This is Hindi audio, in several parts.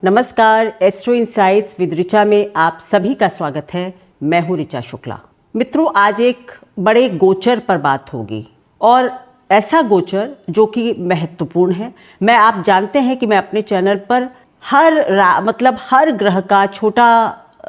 नमस्कार, एस्ट्रो इनसाइट्स विद ऋचा में आप सभी का स्वागत है। मैं हूँ ऋचा शुक्ला। मित्रों, आज एक बड़े गोचर पर बात होगी और ऐसा गोचर जो कि महत्वपूर्ण है। आप जानते हैं कि मैं अपने चैनल पर हर ग्रह का छोटा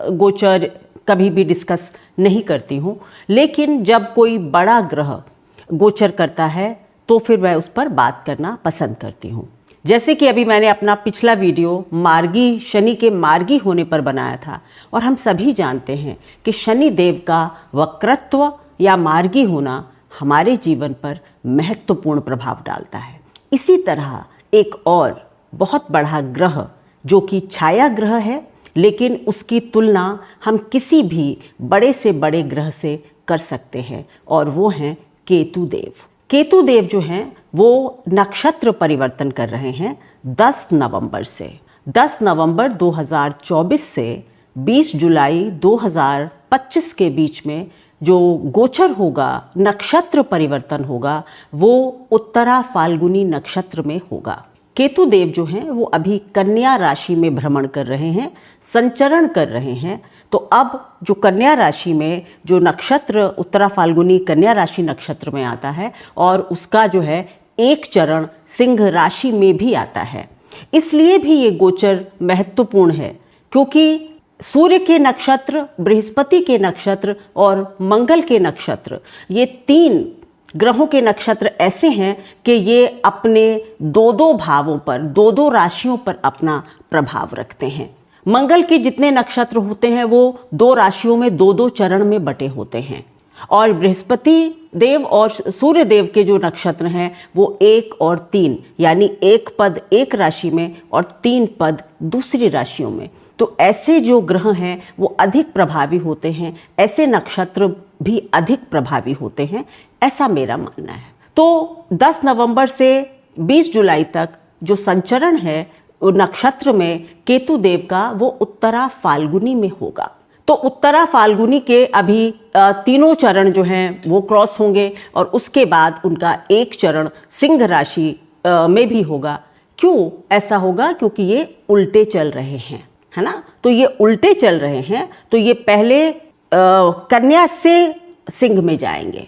गोचर कभी भी डिस्कस नहीं करती हूँ, लेकिन जब कोई बड़ा ग्रह गोचर करता है तो फिर मैं उस पर बात करना पसंद करती हूँ। जैसे कि अभी मैंने अपना पिछला वीडियो मार्गी शनि के मार्गी होने पर बनाया था और हम सभी जानते हैं कि शनि देव का वक्रत्व या मार्गी होना हमारे जीवन पर महत्वपूर्ण प्रभाव डालता है। इसी तरह एक और बहुत बड़ा ग्रह जो कि छाया ग्रह है, लेकिन उसकी तुलना हम किसी भी बड़े से बड़े ग्रह से कर सकते हैं और वो हैं केतु देव। केतु देव जो हैं वो नक्षत्र परिवर्तन कर रहे हैं 10 नवंबर से। 10 नवंबर 2024 से 20 जुलाई 2025 के बीच में जो गोचर होगा, नक्षत्र परिवर्तन होगा, वो उत्तरा फाल्गुनी नक्षत्र में होगा। केतु देव जो हैं वो अभी कन्या राशि में भ्रमण कर रहे हैं, संचरण कर रहे हैं। तो अब जो कन्या राशि में जो नक्षत्र उत्तरा फाल्गुनी कन्या राशि नक्षत्र में आता है और उसका जो है एक चरण सिंह राशि में भी आता है, इसलिए भी ये गोचर महत्वपूर्ण है क्योंकि सूर्य के नक्षत्र, बृहस्पति के नक्षत्र और मंगल के नक्षत्र, ये 3 ग्रहों के नक्षत्र ऐसे हैं कि ये अपने 2-2 भावों पर, 2-2 राशियों पर अपना प्रभाव रखते हैं। मंगल के जितने नक्षत्र होते हैं वो 2 राशियों में 2-2 चरण में बटे होते हैं और बृहस्पति देव और सूर्य देव के जो नक्षत्र हैं वो 1 और 3, यानी 1 पद एक राशि में और 3 पद दूसरी राशियों में। तो ऐसे जो ग्रह हैं वो अधिक प्रभावी होते हैं, ऐसे नक्षत्र भी अधिक प्रभावी होते हैं, ऐसा मेरा मानना है। तो 10 नवंबर से 20 जुलाई तक जो संचरण है नक्षत्र में केतु देव का, वो उत्तरा फाल्गुनी में होगा। तो उत्तरा फाल्गुनी के अभी 3 चरण जो हैं वो क्रॉस होंगे और उसके बाद उनका एक चरण सिंह राशि में भी होगा। क्यों ऐसा होगा? क्योंकि ये उल्टे चल रहे हैं, है ना। तो ये उल्टे चल रहे हैं तो ये पहले कन्या से सिंह में जाएंगे।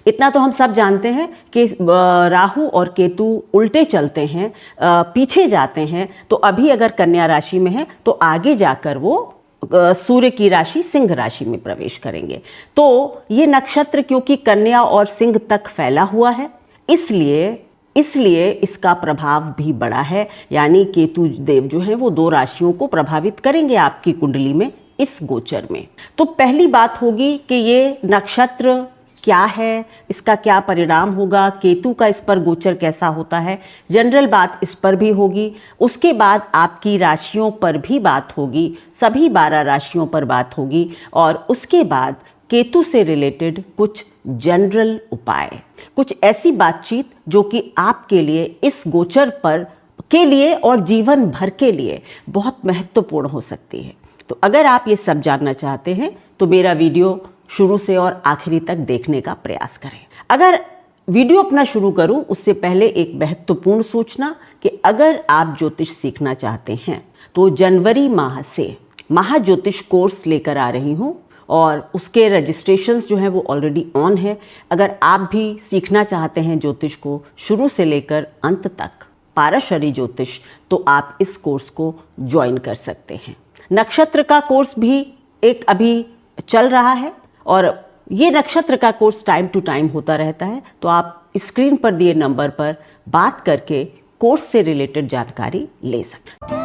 इतना तो हम सब जानते हैं कि राहु और केतु उल्टे चलते हैं, पीछे जाते हैं। तो अभी अगर कन्या राशि में है तो आगे जाकर वो सूर्य की राशि सिंह राशि में प्रवेश करेंगे। तो ये नक्षत्र क्योंकि कन्या और सिंह तक फैला हुआ है, इसलिए इसका प्रभाव भी बड़ा है। यानी केतु देव जो हैं वो 2 राशियों को प्रभावित करेंगे आपकी कुंडली में इस गोचर में। तो पहली बात होगी कि ये नक्षत्र क्या है, इसका क्या परिणाम होगा, केतु का इस पर गोचर कैसा होता है, जनरल बात इस पर भी होगी। उसके बाद आपकी राशियों पर भी बात होगी, सभी 12 राशियों पर बात होगी और उसके बाद केतु से रिलेटेड कुछ जनरल उपाय, कुछ ऐसी बातचीत जो कि आपके लिए इस गोचर पर के लिए और जीवन भर के लिए बहुत महत्वपूर्ण हो सकती है। तो अगर आप ये सब जानना चाहते हैं तो मेरा वीडियो शुरू से और आखिरी तक देखने का प्रयास करें। अगर वीडियो अपना शुरू करूं उससे पहले एक महत्वपूर्ण सूचना कि अगर आप ज्योतिष सीखना चाहते हैं तो जनवरी माह से महाज्योतिष कोर्स लेकर आ रही हूं और उसके रजिस्ट्रेशंस जो हैं वो ऑलरेडी ऑन है। अगर आप भी सीखना चाहते हैं ज्योतिष को शुरू से लेकर अंत तक, पाराशरी ज्योतिष, तो आप इस कोर्स को ज्वाइन कर सकते हैं। नक्षत्र का कोर्स भी एक अभी चल रहा है और ये नक्षत्र का कोर्स टाइम टू टाइम होता रहता है। तो आप स्क्रीन पर दिए नंबर पर बात करके कोर्स से रिलेटेड जानकारी ले सकते हैं।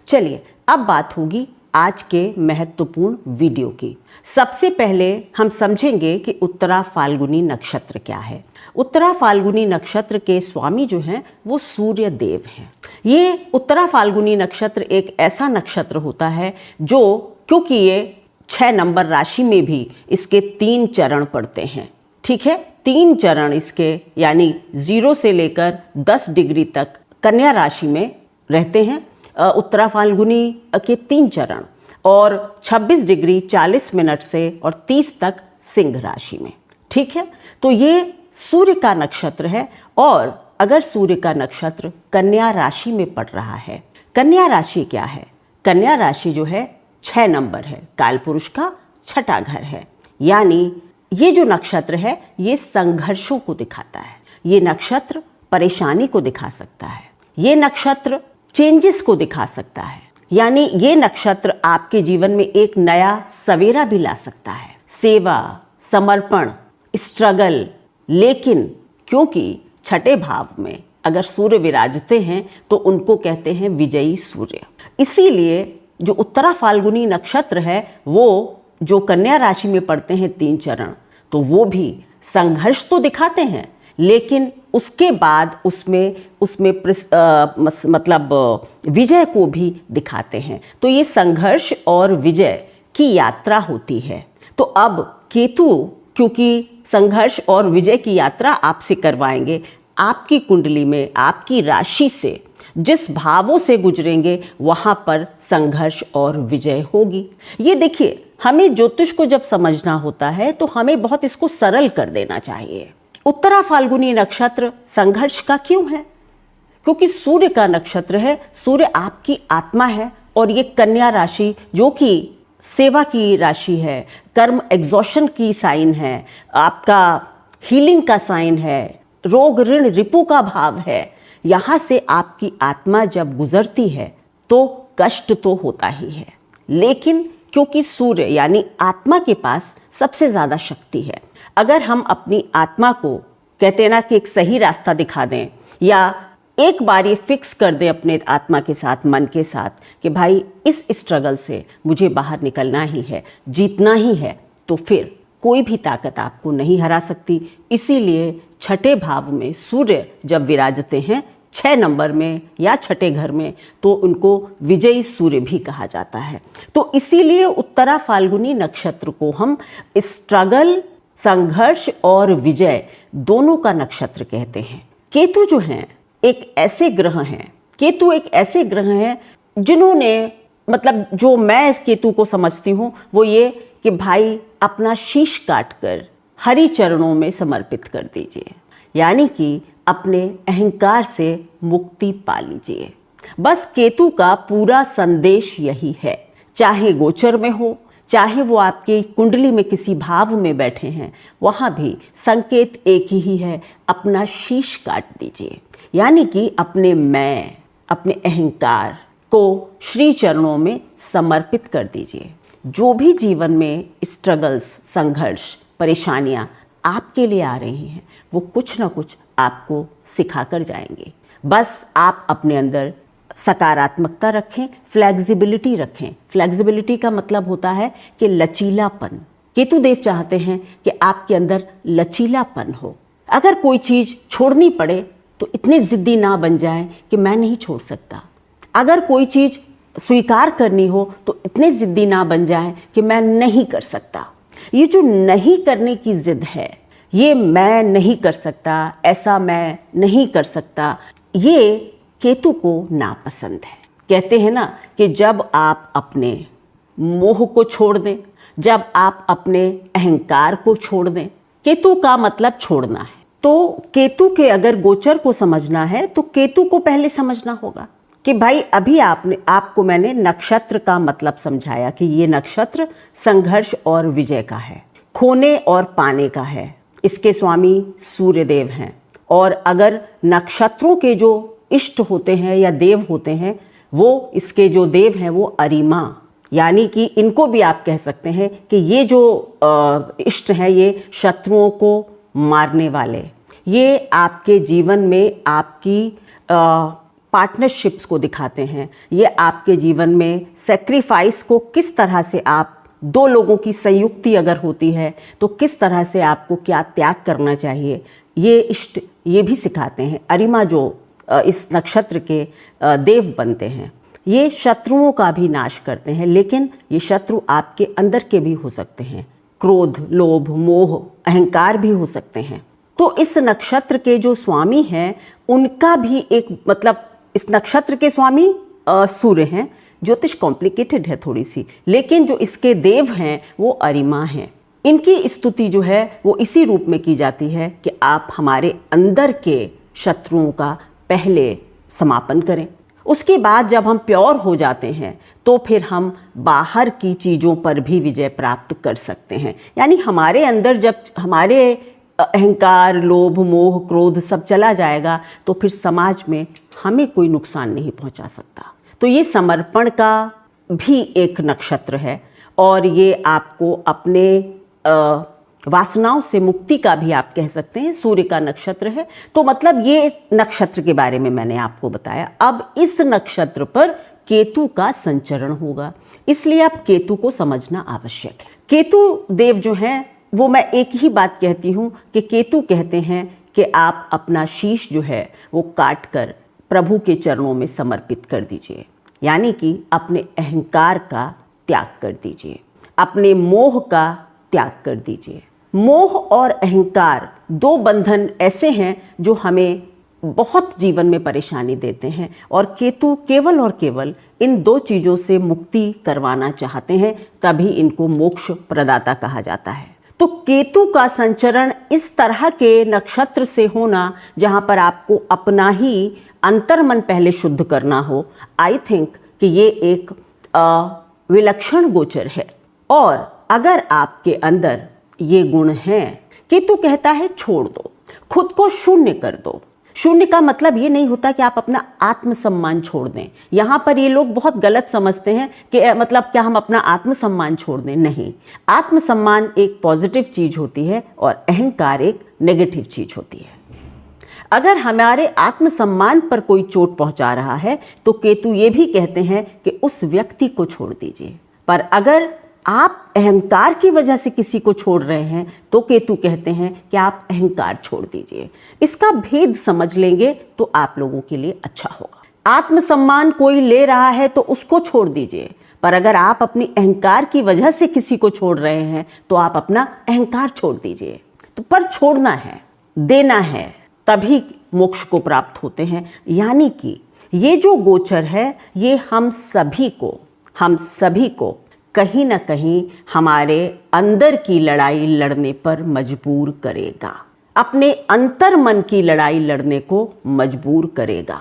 चलिए, अब बात होगी आज के महत्वपूर्ण वीडियो की। सबसे पहले हम समझेंगे कि उत्तरा फाल्गुनी नक्षत्र क्या है। उत्तरा फाल्गुनी नक्षत्र के स्वामी जो हैं वो सूर्य देव हैं। ये उत्तरा फाल्गुनी नक्षत्र एक ऐसा नक्षत्र होता है जो, क्योंकि ये 6 नंबर राशि में भी इसके 3 चरण पड़ते हैं, ठीक है, 3 चरण इसके, यानी 0 से लेकर 10 डिग्री तक कन्या राशि में रहते हैं उत्तरा फाल्गुनी के 3 चरण, और 26 डिग्री 40 मिनट से और 30 तक सिंह राशि में, ठीक है। तो ये सूर्य का नक्षत्र है और अगर सूर्य का नक्षत्र कन्या राशि में पड़ रहा है, कन्या राशि क्या है? कन्या राशि जो है 6 नंबर है, कालपुरुष का 6ठा घर है। यानी ये जो नक्षत्र है ये संघर्षों को दिखाता है, ये नक्षत्र परेशानी को दिखा सकता है, ये नक्षत्र चेंजेस को दिखा सकता है। यानी ये नक्षत्र आपके जीवन में एक नया सवेरा भी ला सकता है, सेवा, समर्पण, स्ट्रगल। लेकिन क्योंकि 6ठे भाव में अगर सूर्य विराजते हैं तो उनको कहते हैं विजयी सूर्य। इसीलिए जो उत्तरा फाल्गुनी नक्षत्र है वो जो कन्या राशि में पड़ते हैं 3 चरण, तो वो भी संघर्ष तो दिखाते हैं, लेकिन उसके बाद उसमें मतलब विजय को भी दिखाते हैं। तो ये संघर्ष और विजय की यात्रा होती है। तो अब केतु क्योंकि संघर्ष और विजय की यात्रा आपसे करवाएंगे, आपकी कुंडली में आपकी राशि से जिस भावों से गुजरेंगे वहाँ पर संघर्ष और विजय होगी। ये देखिए, हमें ज्योतिष को जब समझना होता है तो हमें बहुत इसको सरल कर देना चाहिए। उत्तरा फाल्गुनी नक्षत्र संघर्ष का क्यों है? क्योंकि सूर्य का नक्षत्र है, सूर्य आपकी आत्मा है, और ये कन्या राशि जो कि सेवा की राशि है, कर्म एग्जॉशन की साइन है, आपका हीलिंग का साइन है, रोग ऋण रिपु का भाव है। यहाँ से आपकी आत्मा जब गुजरती है तो कष्ट तो होता ही है, लेकिन क्योंकि सूर्य यानी आत्मा के पास सबसे ज़्यादा शक्ति है, अगर हम अपनी आत्मा को कहते हैं ना कि एक सही रास्ता दिखा दें या एक बार ये फिक्स कर दें अपने आत्मा के साथ, मन के साथ कि भाई इस स्ट्रगल से मुझे बाहर निकलना ही है, जीतना ही है, तो फिर कोई भी ताकत आपको नहीं हरा सकती। इसीलिए 6ठे भाव में सूर्य जब विराजते हैं 6 नंबर में या 6ठे घर में, तो उनको विजयी सूर्य भी कहा जाता है। तो इसीलिए उत्तरा फाल्गुनी नक्षत्र को हम स्ट्रगल, संघर्ष और विजय दोनों का नक्षत्र कहते हैं। केतु जो हैं एक ऐसे ग्रह हैं, केतु एक ऐसे ग्रह हैं जिन्होंने मतलब जो मैं इस केतु को समझती हूँ वो ये कि भाई अपना शीश काट कर हरि चरणों में समर्पित कर दीजिए, यानी कि अपने अहंकार से मुक्ति पा लीजिए। बस केतु का पूरा संदेश यही है, चाहे गोचर में हो, चाहे वो आपकी कुंडली में किसी भाव में बैठे हैं, वहाँ भी संकेत एक ही है, अपना शीश काट दीजिए, यानी कि अपने मैं, अपने अहंकार को श्री चरणों में समर्पित कर दीजिए। जो भी जीवन में स्ट्रगल्स, संघर्ष, परेशानियाँ आपके लिए आ रही हैं वो कुछ ना कुछ आपको सिखा कर जाएंगे। बस आप अपने अंदर सकारात्मकता रखें, फ्लेक्सिबिलिटी रखें। फ्लेक्सिबिलिटी का मतलब होता है कि लचीलापन। केतु देव चाहते हैं कि आपके अंदर लचीलापन हो। अगर कोई चीज़ छोड़नी पड़े तो इतने ज़िद्दी ना बन जाए कि मैं नहीं छोड़ सकता। अगर कोई चीज़ स्वीकार करनी हो तो इतने ज़िद्दी ना बन जाए कि मैं नहीं कर सकता। ये जो नहीं करने की ज़िद है, ये मैं नहीं कर सकता, ऐसा मैं नहीं कर सकता, ये केतु को नापसंद है। कहते हैं ना कि जब आप अपने मोह को छोड़ दें, जब आप अपने अहंकार को छोड़ दें, केतु का मतलब छोड़ना है। तो केतु के अगर गोचर को समझना है तो केतु को पहले समझना होगा कि भाई अभी आपको मैंने नक्षत्र का मतलब समझाया कि ये नक्षत्र संघर्ष और विजय का है, खोने और पाने का है। इसके स्वामी सूर्यदेव हैं, और अगर नक्षत्रों के जो इष्ट होते हैं या देव होते हैं, वो इसके जो देव हैं वो अरिमा, यानी कि इनको भी आप कह सकते हैं कि ये जो इष्ट हैं ये शत्रुओं को मारने वाले, ये आपके जीवन में आपकी पार्टनरशिप्स को दिखाते हैं। ये आपके जीवन में सेक्रीफाइस को किस तरह से आप दो लोगों की संयुक्ति अगर होती है तो किस तरह से आपको क्या त्याग करना चाहिए, ये इष्ट ये भी सिखाते हैं। अरिमा जो इस नक्षत्र के देव बनते हैं, ये शत्रुओं का भी नाश करते हैं, लेकिन ये शत्रु आपके अंदर के भी हो सकते हैं। क्रोध, लोभ, मोह, अहंकार भी हो सकते हैं। तो इस नक्षत्र के जो स्वामी हैं उनका भी एक मतलब, इस नक्षत्र के स्वामी सूर्य हैं। ज्योतिष कॉम्प्लिकेटेड है थोड़ी सी, लेकिन जो इसके देव हैं वो अरिमा हैं। इनकी स्तुति जो है वो इसी रूप में की जाती है कि आप हमारे अंदर के शत्रुओं का पहले समापन करें। उसके बाद जब हम प्योर हो जाते हैं तो फिर हम बाहर की चीज़ों पर भी विजय प्राप्त कर सकते हैं। यानी हमारे अंदर जब हमारे अहंकार, लोभ, मोह, क्रोध सब चला जाएगा तो फिर समाज में हमें कोई नुकसान नहीं पहुंचा सकता। तो ये समर्पण का भी एक नक्षत्र है और ये आपको अपने वासनाओं से मुक्ति का भी आप कह सकते हैं। सूर्य का नक्षत्र है। तो मतलब ये नक्षत्र के बारे में मैंने आपको बताया। अब इस नक्षत्र पर केतु का संचरण होगा, इसलिए आप केतु को समझना आवश्यक है। केतु देव जो हैं वो मैं एक ही बात कहती हूँ कि केतु कहते हैं कि आप अपना शीश जो है वो काट कर प्रभु के चरणों में समर्पित कर दीजिए, यानी कि अपने अहंकार का त्याग कर दीजिए, अपने मोह का त्याग कर दीजिए। मोह और अहंकार दो बंधन ऐसे हैं जो हमें बहुत जीवन में परेशानी देते हैं और केतु केवल और केवल इन दो चीज़ों से मुक्ति करवाना चाहते हैं, तभी इनको मोक्ष प्रदाता कहा जाता है। तो केतु का संचरण इस तरह के नक्षत्र से होना जहाँ पर आपको अपना ही अंतर्मन पहले शुद्ध करना हो, आई थिंक कि ये एक विलक्षण गोचर है। और अगर आपके अंदर ये गुण हैं, केतु कहता है छोड़ दो, खुद को शून्य कर दो। शून्य का मतलब ये नहीं होता कि आप अपना आत्मसम्मान छोड़ दें। यहाँ पर ये लोग बहुत गलत समझते हैं कि मतलब क्या हम अपना आत्मसम्मान छोड़ दें। नहीं, आत्मसम्मान एक पॉजिटिव चीज़ होती है और अहंकार एक नेगेटिव चीज़ होती है। अगर हमारे आत्मसम्मान पर कोई चोट पहुंचा रहा है तो केतु ये भी कहते हैं कि उस व्यक्ति को छोड़ दीजिए। पर अगर आप अहंकार की वजह से किसी को छोड़ रहे हैं तो केतु कहते हैं कि आप अहंकार छोड़ दीजिए। इसका भेद समझ लेंगे तो आप लोगों के लिए अच्छा होगा। आत्मसम्मान कोई ले रहा है तो उसको छोड़ दीजिए, पर अगर आप अपनी अहंकार की वजह से किसी को छोड़ रहे हैं तो आप अपना अहंकार छोड़ दीजिए। तो पर छोड़ना है, देना है, तभी मोक्ष को प्राप्त होते हैं। यानी कि ये जो गोचर है ये हम सभी को कहीं ना कहीं हमारे अंदर की लड़ाई लड़ने पर मजबूर करेगा, अपने अंतर मन की लड़ाई लड़ने को मजबूर करेगा।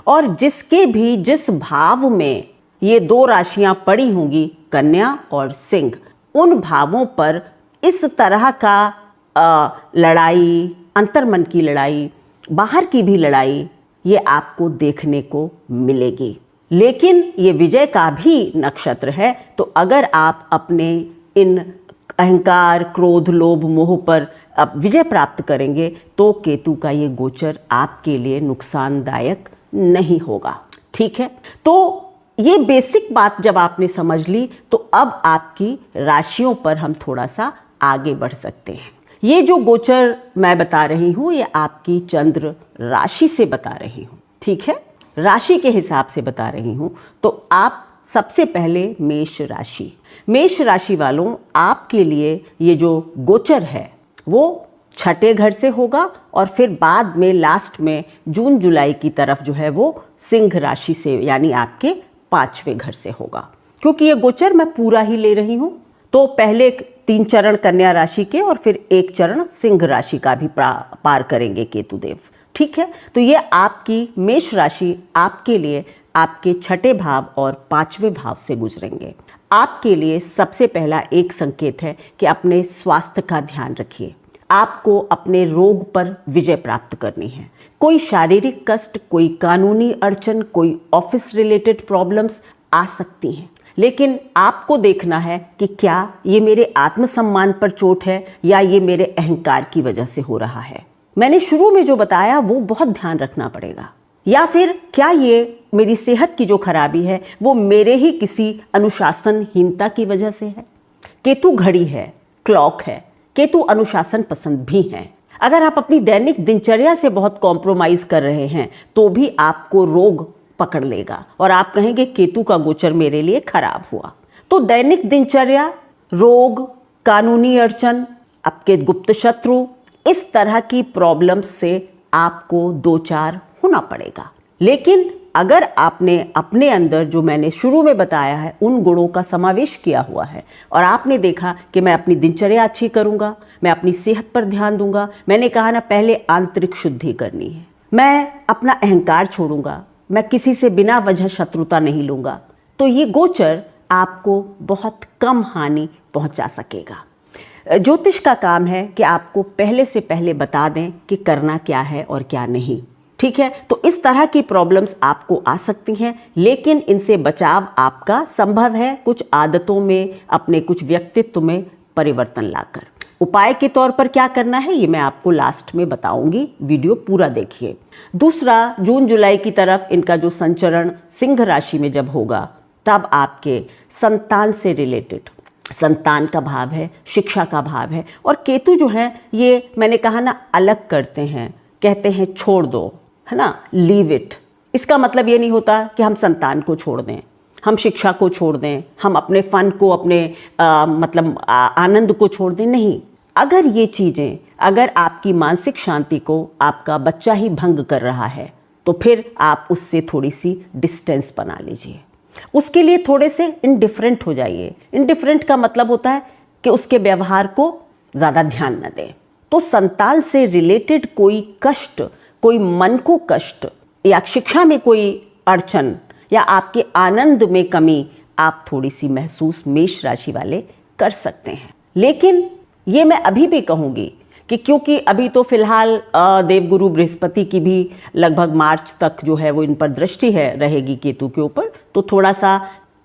और जिसके भी जिस भाव में ये दो राशियां पड़ी होंगी, कन्या और सिंह, उन भावों पर इस तरह का लड़ाई, अंतर्मन की लड़ाई, बाहर की भी लड़ाई, ये आपको देखने को मिलेगी। लेकिन ये विजय का भी नक्षत्र है। तो अगर आप अपने इन अहंकार, क्रोध, लोभ, मोह पर विजय प्राप्त करेंगे तो केतु का ये गोचर आपके लिए नुकसानदायक नहीं होगा। ठीक है, तो ये बेसिक बात जब आपने समझ ली तो अब आपकी राशियों पर हम थोड़ा सा आगे बढ़ सकते हैं। ये जो गोचर मैं बता रही हूँ ये आपकी चंद्र राशि से बता रही हूँ। ठीक है, राशि के हिसाब से बता रही हूँ। तो आप सबसे पहले मेष राशि वालों, आपके लिए ये जो गोचर है वो छठे घर से होगा और फिर बाद में लास्ट में जून जुलाई की तरफ जो है वो सिंह राशि से, यानी आपके 5वें घर से होगा। क्योंकि ये गोचर मैं पूरा ही ले रही हूँ तो पहले 3 चरण कन्या राशि के और फिर 1 चरण सिंह राशि का भी पार करेंगे केतुदेव। ठीक है, तो ये आपकी मेष राशि आपके लिए आपके छठे भाव और 5वें भाव से गुजरेंगे। आपके लिए सबसे पहला एक संकेत है कि अपने स्वास्थ्य का ध्यान रखिए। आपको अपने रोग पर विजय प्राप्त करनी है। कोई शारीरिक कष्ट, कोई कानूनी अड़चन, कोई ऑफिस रिलेटेड प्रॉब्लम्स आ सकती हैं, लेकिन आपको देखना है कि क्या ये मेरे आत्मसम्मान पर चोट है या ये मेरे अहंकार की वजह से हो रहा है। मैंने शुरू में जो बताया वो बहुत ध्यान रखना पड़ेगा। या फिर क्या ये मेरी सेहत की जो खराबी है वो मेरे ही किसी अनुशासनहीनता की वजह से है। केतु घड़ी है, क्लॉक है, केतु अनुशासन पसंद भी हैं। अगर आप अपनी दैनिक दिनचर्या से बहुत कॉम्प्रोमाइज़ कर रहे हैं तो भी आपको रोग पकड़ लेगा और आप कहेंगे केतु का गोचर मेरे लिए खराब हुआ। तो दैनिक दिनचर्या, रोग, कानूनी अड़चन, आपके गुप्त शत्रु, इस तरह की प्रॉब्लम्स से आपको 2-4 होना पड़ेगा। लेकिन अगर आपने अपने अंदर जो मैंने शुरू में बताया है उन गुणों का समावेश किया हुआ है और आपने देखा कि मैं अपनी दिनचर्या अच्छी करूंगा, मैं अपनी सेहत पर ध्यान दूंगा, मैंने कहा ना पहले आंतरिक शुद्धि करनी है, मैं अपना अहंकार छोड़ूंगा, मैं किसी से बिना वजह शत्रुता नहीं लूँगा, तो ये गोचर आपको बहुत कम हानि पहुंचा सकेगा। ज्योतिष का काम है कि आपको पहले से पहले बता दें कि करना क्या है और क्या नहीं, ठीक है। तो इस तरह की प्रॉब्लम्स आपको आ सकती हैं, लेकिन इनसे बचाव आपका संभव है कुछ आदतों में, अपने कुछ व्यक्तित्व में परिवर्तन लाकर। उपाय के तौर पर क्या करना है ये मैं आपको लास्ट में बताऊंगी, वीडियो पूरा देखिए। दूसरा, जून जुलाई की तरफ इनका जो संचरण सिंह राशि में जब होगा, तब आपके संतान से रिलेटेड, संतान का भाव है, शिक्षा का भाव है, और केतु जो है ये मैंने कहा ना अलग करते हैं, कहते हैं छोड़ दो, है ना, लीव इट। इसका मतलब ये नहीं होता कि हम संतान को छोड़ दें, हम शिक्षा को छोड़ दें, हम अपने फन को, अपने आनंद को छोड़ दें, नहीं। अगर ये चीज़ें, अगर आपकी मानसिक शांति को आपका बच्चा ही भंग कर रहा है, तो फिर आप उससे थोड़ी सी डिस्टेंस बना लीजिए, उसके लिए थोड़े से इनडिफरेंट हो जाइए। इनडिफरेंट का मतलब होता है कि उसके व्यवहार को ज़्यादा ध्यान न दें। तो संतान से रिलेटेड कोई कष्ट, कोई मन को कष्ट, या शिक्षा में कोई अड़चन, या आपके आनंद में कमी आप थोड़ी सी महसूस मेष राशि वाले कर सकते हैं। लेकिन ये मैं अभी भी कहूँगी कि क्योंकि अभी तो फिलहाल देवगुरु बृहस्पति की भी लगभग मार्च तक जो है वो इन पर दृष्टि है रहेगी केतु के ऊपर, तो थोड़ा सा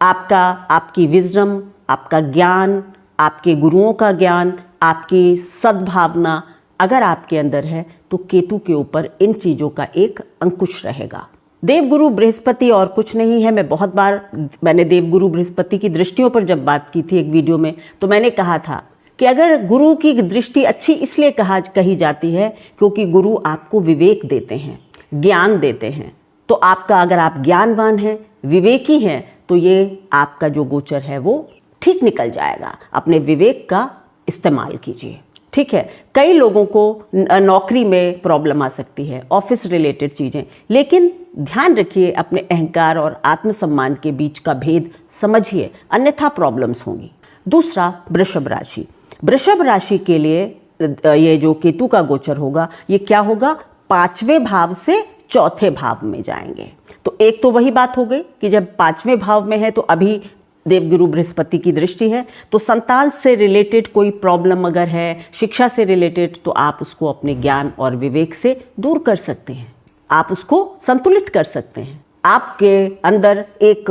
आपकी विजडम, आपका ज्ञान, आपके गुरुओं का ज्ञान, आपकी सद्भावना अगर आपके अंदर है, तो केतु के ऊपर इन चीज़ों का एक अंकुश रहेगा। देवगुरु बृहस्पति और कुछ नहीं है। मैं बहुत बार मैंने देवगुरु बृहस्पति की दृष्टियों पर जब बात की थी एक वीडियो में, तो मैंने कहा था कि अगर गुरु की दृष्टि अच्छी इसलिए कही जाती है क्योंकि गुरु आपको विवेक देते हैं, ज्ञान देते हैं। तो आपका, अगर आप ज्ञानवान हैं, विवेकी हैं, तो ये आपका जो गोचर है वो ठीक निकल जाएगा। अपने विवेक का इस्तेमाल कीजिए, ठीक है। कई लोगों को नौकरी में प्रॉब्लम आ सकती है, ऑफिस रिलेटेड चीज़ें, लेकिन ध्यान रखिए अपने अहंकार और आत्मसम्मान के बीच का भेद समझिए, अन्यथा प्रॉब्लम्स होंगी। दूसरा, वृषभ राशि। वृषभ राशि के लिए ये जो केतु का गोचर होगा, ये क्या होगा, 5वें भाव से 4थे भाव में जाएंगे। तो एक तो वही बात हो गई कि जब 5वें भाव में है तो अभी देवगुरु बृहस्पति की दृष्टि है, तो संतान से रिलेटेड कोई प्रॉब्लम अगर है, शिक्षा से रिलेटेड, तो आप उसको अपने ज्ञान और विवेक से दूर कर सकते हैं, आप उसको संतुलित कर सकते हैं। आपके अंदर एक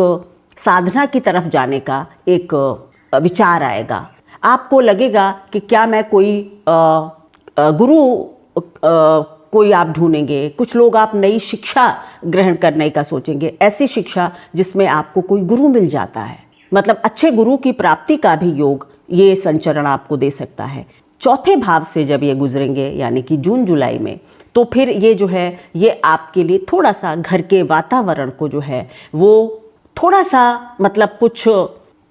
साधना की तरफ जाने का एक विचार आएगा। आपको लगेगा कि क्या मैं कोई गुरु कोई आप ढूंढेंगे, कुछ लोग आप नई शिक्षा ग्रहण करने का सोचेंगे, ऐसी शिक्षा जिसमें आपको कोई गुरु मिल जाता है, मतलब अच्छे गुरु की प्राप्ति का भी योग ये संचरण आपको दे सकता है। 4थे भाव से जब ये गुजरेंगे, यानी कि जून जुलाई में, तो फिर ये जो है ये आपके लिए थोड़ा सा घर के वातावरण को जो है वो थोड़ा सा, मतलब कुछ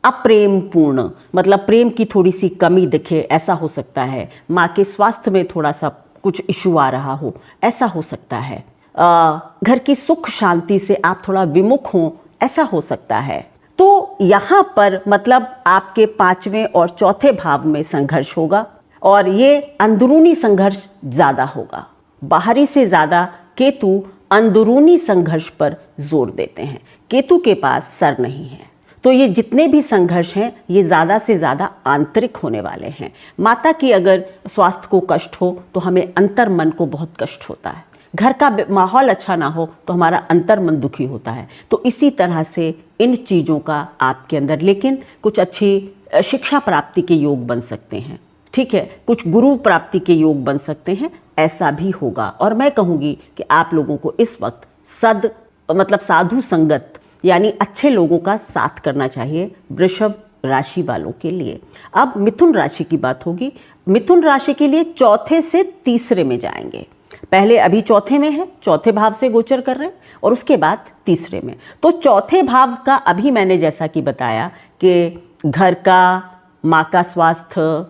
अप्रेम पूर्ण, मतलब प्रेम की थोड़ी सी कमी दिखे, ऐसा हो सकता है। माँ के स्वास्थ्य में थोड़ा सा कुछ इशू आ रहा हो, ऐसा हो सकता है। घर की सुख शांति से आप थोड़ा विमुख हों, ऐसा हो सकता है। तो यहाँ पर मतलब आपके 5वें और 4थे भाव में संघर्ष होगा, और ये अंदरूनी संघर्ष ज़्यादा होगा। बाहरी से ज़्यादा केतु अंदरूनी संघर्ष पर जोर देते हैं। केतु के पास सर नहीं है, तो ये जितने भी संघर्ष हैं ये ज़्यादा से ज़्यादा आंतरिक होने वाले हैं। माता की अगर स्वास्थ्य को कष्ट हो तो हमें अंतर मन को बहुत कष्ट होता है। घर का माहौल अच्छा ना हो तो हमारा अंतर मन दुखी होता है। तो इसी तरह से इन चीज़ों का आपके अंदर, लेकिन कुछ अच्छी शिक्षा प्राप्ति के योग बन सकते हैं, ठीक है, कुछ गुरु प्राप्ति के योग बन सकते हैं, ऐसा भी होगा। और मैं कहूँगी कि आप लोगों को इस वक्त मतलब साधु संगत, यानी अच्छे लोगों का साथ करना चाहिए वृषभ राशि वालों के लिए। अब मिथुन राशि की बात होगी। मिथुन राशि के लिए 4थे से 3रे में जाएंगे। पहले अभी 4थे में है, 4थे भाव से गोचर कर रहे हैं, और उसके बाद 3रे में। तो 4थे भाव का अभी मैंने जैसा कि बताया कि घर का, माँ का स्वास्थ्य,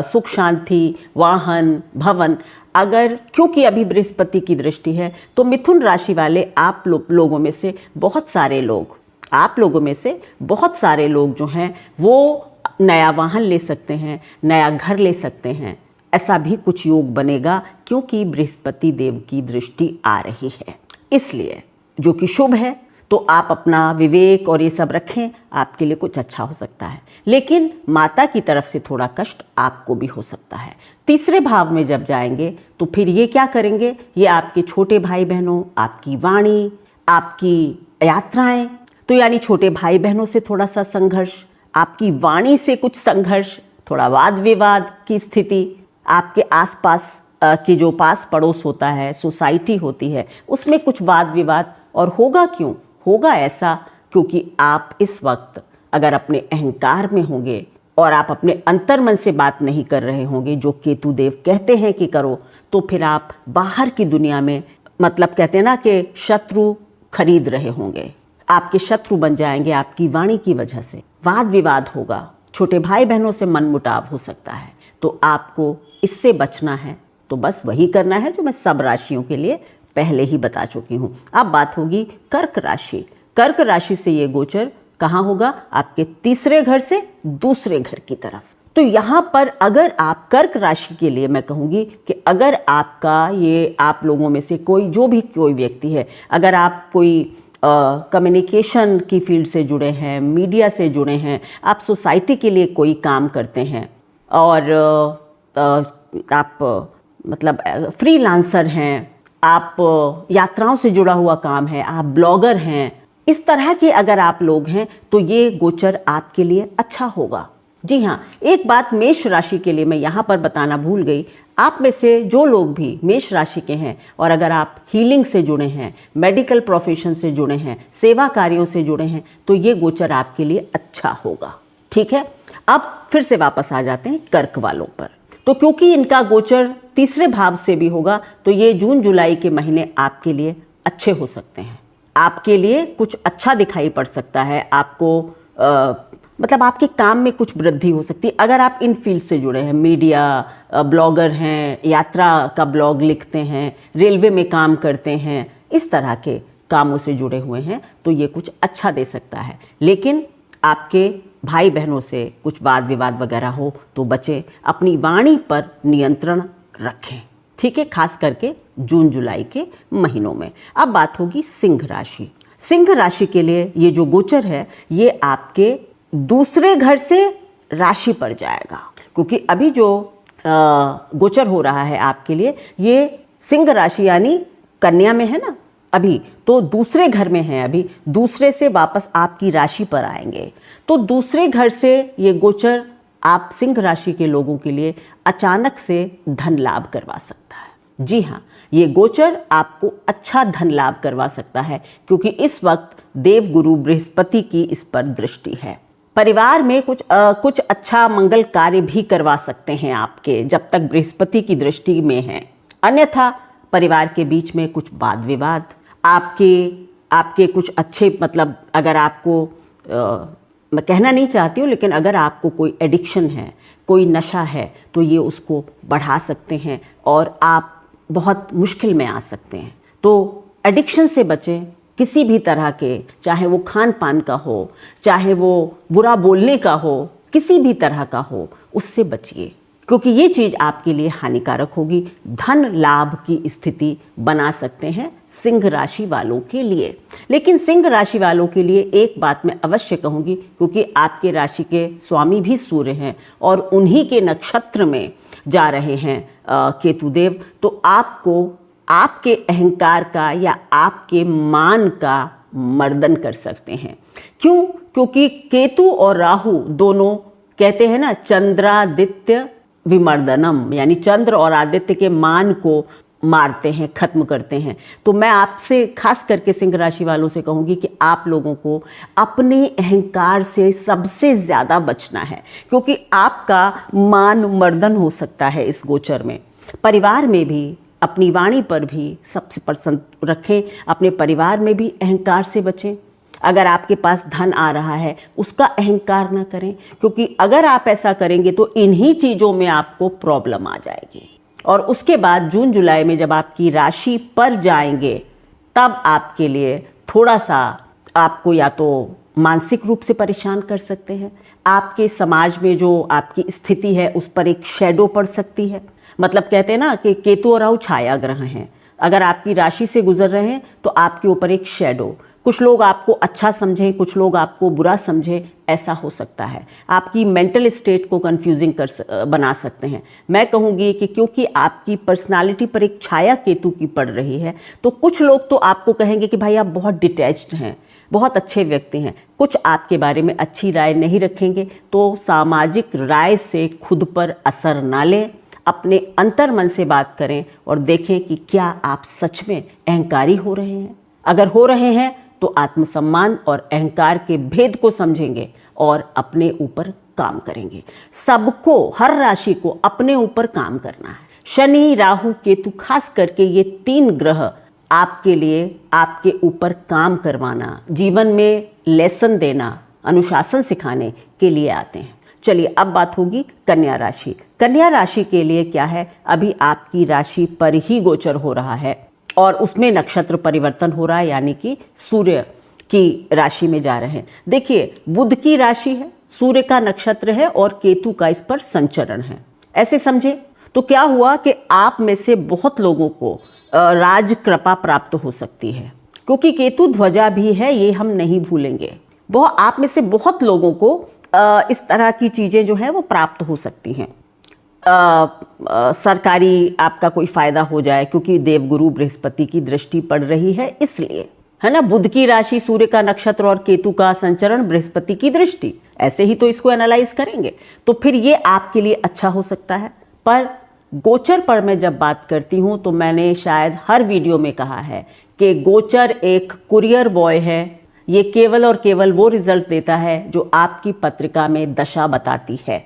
सुख शांति, वाहन, भवन, अगर क्योंकि अभी बृहस्पति की दृष्टि है, तो मिथुन राशि वाले आप लोगों में से बहुत सारे लोग जो हैं वो नया वाहन ले सकते हैं, नया घर ले सकते हैं, ऐसा भी कुछ योग बनेगा, क्योंकि बृहस्पति देव की दृष्टि आ रही है, इसलिए जो कि शुभ है। तो आप अपना विवेक और ये सब रखें, आपके लिए कुछ अच्छा हो सकता है। लेकिन माता की तरफ से थोड़ा कष्ट आपको भी हो सकता है। तीसरे भाव में जब जाएंगे तो फिर ये क्या करेंगे, ये आपके छोटे भाई बहनों, आपकी वाणी, आपकी यात्राएं, तो यानी छोटे भाई बहनों से थोड़ा सा संघर्ष, आपकी वाणी से कुछ संघर्ष, थोड़ा वाद विवाद की स्थिति, आपके आसपास के जो पास पड़ोस होता है, सोसाइटी होती है, उसमें कुछ वाद विवाद। और होगा क्यों होगा ऐसा, क्योंकि आप इस वक्त अगर अपने अहंकार में होंगे और आप अपने अंतर्मन से बात नहीं कर रहे होंगे, जो केतु देव कहते हैं कि करो, तो फिर आप बाहर की दुनिया में, मतलब कहते हैं ना कि शत्रु खरीद रहे होंगे, आपके शत्रु बन जाएंगे आपकी वाणी की वजह से। वाद विवाद होगा, छोटे भाई बहनों से मनमुटाव हो सकता है। तो आपको इससे बचना है, तो बस वही करना है जो मैं सब राशियों के लिए पहले ही बता चुकी हूँ। अब बात होगी कर्क राशि। कर्क राशि से ये गोचर कहाँ होगा, आपके तीसरे घर से दूसरे घर की तरफ। तो यहाँ पर अगर आप कर्क राशि के लिए मैं कहूँगी कि अगर आपका ये, आप लोगों में से कोई, जो भी कोई व्यक्ति है, अगर आप कोई कम्युनिकेशन की फील्ड से जुड़े हैं, मीडिया से जुड़े हैं, आप सोसाइटी के लिए कोई काम करते हैं, और आप मतलब फ्रीलांसर हैं, आप यात्राओं से जुड़ा हुआ काम है, आप ब्लॉगर हैं, इस तरह के अगर आप लोग हैं तो ये गोचर आपके लिए अच्छा होगा। जी हाँ, एक बात मेष राशि के लिए मैं यहाँ पर बताना भूल गई। आप में से जो लोग भी मेष राशि के हैं और अगर आप हीलिंग से जुड़े हैं, मेडिकल प्रोफेशन से जुड़े हैं, सेवा कार्यों से जुड़े हैं, तो ये गोचर आपके लिए अच्छा होगा। ठीक है, अब फिर से वापस आ जाते हैं कर्क वालों पर। तो क्योंकि इनका गोचर तीसरे भाव से भी होगा, तो ये जून जुलाई के महीने आपके लिए अच्छे हो सकते हैं। आपके लिए कुछ अच्छा दिखाई पड़ सकता है, आपको मतलब आपके काम में कुछ वृद्धि हो सकती है। अगर आप इन फील्ड से जुड़े हैं, मीडिया, ब्लॉगर हैं, यात्रा का ब्लॉग लिखते हैं, रेलवे में काम करते हैं, इस तरह के कामों से जुड़े हुए हैं, तो ये कुछ अच्छा दे सकता है। लेकिन आपके भाई बहनों से कुछ वाद विवाद वगैरह हो तो बचें, अपनी वाणी पर नियंत्रण रखें। ठीक है, खास करके जून जुलाई के महीनों में। अब बात होगी सिंह राशि। सिंह राशि के लिए ये जो गोचर है, ये आपके दूसरे घर से राशि पर जाएगा, क्योंकि अभी जो गोचर हो रहा है आपके लिए, ये सिंह राशि यानी कन्या में है ना अभी, तो दूसरे घर में है अभी, दूसरे से वापस आपकी राशि पर आएंगे। तो दूसरे घर से ये गोचर आप सिंह राशि के लोगों के लिए अचानक से धन लाभ करवा सकता है। जी हाँ, ये गोचर आपको अच्छा धन लाभ करवा सकता है, क्योंकि इस वक्त देवगुरु बृहस्पति की इस पर दृष्टि है। परिवार में कुछ अच्छा मंगल कार्य भी करवा सकते हैं आपके, जब तक बृहस्पति की दृष्टि में है। अन्यथा परिवार के बीच में कुछ वाद विवाद, आपके कुछ अच्छे, मतलब अगर आपको मैं कहना नहीं चाहती हूँ, लेकिन अगर आपको कोई एडिक्शन है, कोई नशा है, तो ये उसको बढ़ा सकते हैं और आप बहुत मुश्किल में आ सकते हैं। तो एडिक्शन से बचें, किसी भी तरह के, चाहे वो खान पान का हो, चाहे वो बुरा बोलने का हो, किसी भी तरह का हो, उससे बचिए, क्योंकि ये चीज़ आपके लिए हानिकारक होगी। धन लाभ की स्थिति बना सकते हैं सिंह राशि वालों के लिए। लेकिन सिंह राशि वालों के लिए एक बात मैं अवश्य कहूँगी, क्योंकि आपके राशि के स्वामी भी सूर्य हैं और उन्हीं के नक्षत्र में जा रहे हैं केतुदेव, तो आपको आपके अहंकार का या आपके मान का मर्दन कर सकते हैं। क्यों? क्योंकि केतु और राहु दोनों कहते हैं ना, चंद्रादित्य विमर्दनम, यानी चंद्र और आदित्य के मान को मारते हैं, खत्म करते हैं। तो मैं आपसे खास करके सिंह राशि वालों से कहूँगी कि आप लोगों को अपने अहंकार से सबसे ज़्यादा बचना है, क्योंकि आपका मान मर्दन हो सकता है इस गोचर में। परिवार में भी, अपनी वाणी पर भी सबसे पसंद रखें, अपने परिवार में भी अहंकार से बचें। अगर आपके पास धन आ रहा है, उसका अहंकार ना करें, क्योंकि अगर आप ऐसा करेंगे तो इन्हीं चीज़ों में आपको प्रॉब्लम आ जाएगी। और उसके बाद जून जुलाई में जब आपकी राशि पर जाएंगे, तब आपके लिए थोड़ा सा, आपको या तो मानसिक रूप से परेशान कर सकते हैं, आपके समाज में जो आपकी स्थिति है उस पर एक शैडो पड़ सकती है, मतलब कहते हैं ना कि केतु और राहु छाया ग्रह हैं। अगर आपकी राशि से गुजर रहे हैं तो आपके ऊपर एक शैडो, कुछ लोग आपको अच्छा समझें, कुछ लोग आपको बुरा समझें, ऐसा हो सकता है। आपकी मेंटल स्टेट को कंफ्यूजिंग बना सकते हैं। मैं कहूँगी कि क्योंकि आपकी पर्सनालिटी पर एक छाया केतु की पड़ रही है, तो कुछ लोग तो आपको कहेंगे कि भाई आप बहुत डिटैच्ड हैं, बहुत अच्छे व्यक्ति हैं। कुछ आपके बारे में अच्छी राय नहीं रखेंगे। तो सामाजिक राय से खुद पर असर ना लें, अपने अंतर मन से बात करें और देखें कि क्या आप सच में अहंकारी हो रहे हैं। अगर हो रहे हैं तो आत्मसम्मान और अहंकार के भेद को समझेंगे और अपने ऊपर काम करेंगे। सबको, हर राशि को अपने ऊपर काम करना है। शनि, राहु, केतु, खास करके ये 3 ग्रह आपके लिए, आपके ऊपर काम करवाना, जीवन में लेसन देना, अनुशासन सिखाने के लिए आते हैं। चलिए अब बात होगी कन्या राशि। कन्या राशि के लिए क्या है, अभी आपकी राशि पर ही गोचर हो रहा है और उसमें नक्षत्र परिवर्तन हो रहा है, यानी कि सूर्य की राशि में जा रहे हैं। देखिए, बुध की राशि है, सूर्य का नक्षत्र है और केतु का इस पर संचरण है। ऐसे समझे तो क्या हुआ कि आप में से बहुत लोगों को राज कृपा प्राप्त हो सकती है, क्योंकि केतु ध्वजा भी है, ये हम नहीं भूलेंगे। बहुत आप में से बहुत लोगों को इस तरह की चीज़ें जो है वो प्राप्त हो सकती हैं। सरकारी आपका कोई फायदा हो जाए, क्योंकि देवगुरु बृहस्पति की दृष्टि पड़ रही है, इसलिए, है ना। बुध की राशि, सूर्य का नक्षत्र और केतु का संचरण, बृहस्पति की दृष्टि, ऐसे ही तो इसको एनालाइज करेंगे तो फिर ये आपके लिए अच्छा हो सकता है। पर गोचर पर मैं जब बात करती हूँ तो मैंने शायद हर वीडियो में कहा है कि गोचर एक कुरियर बॉय है। ये केवल और केवल वो रिजल्ट देता है जो आपकी पत्रिका में दशा बताती है।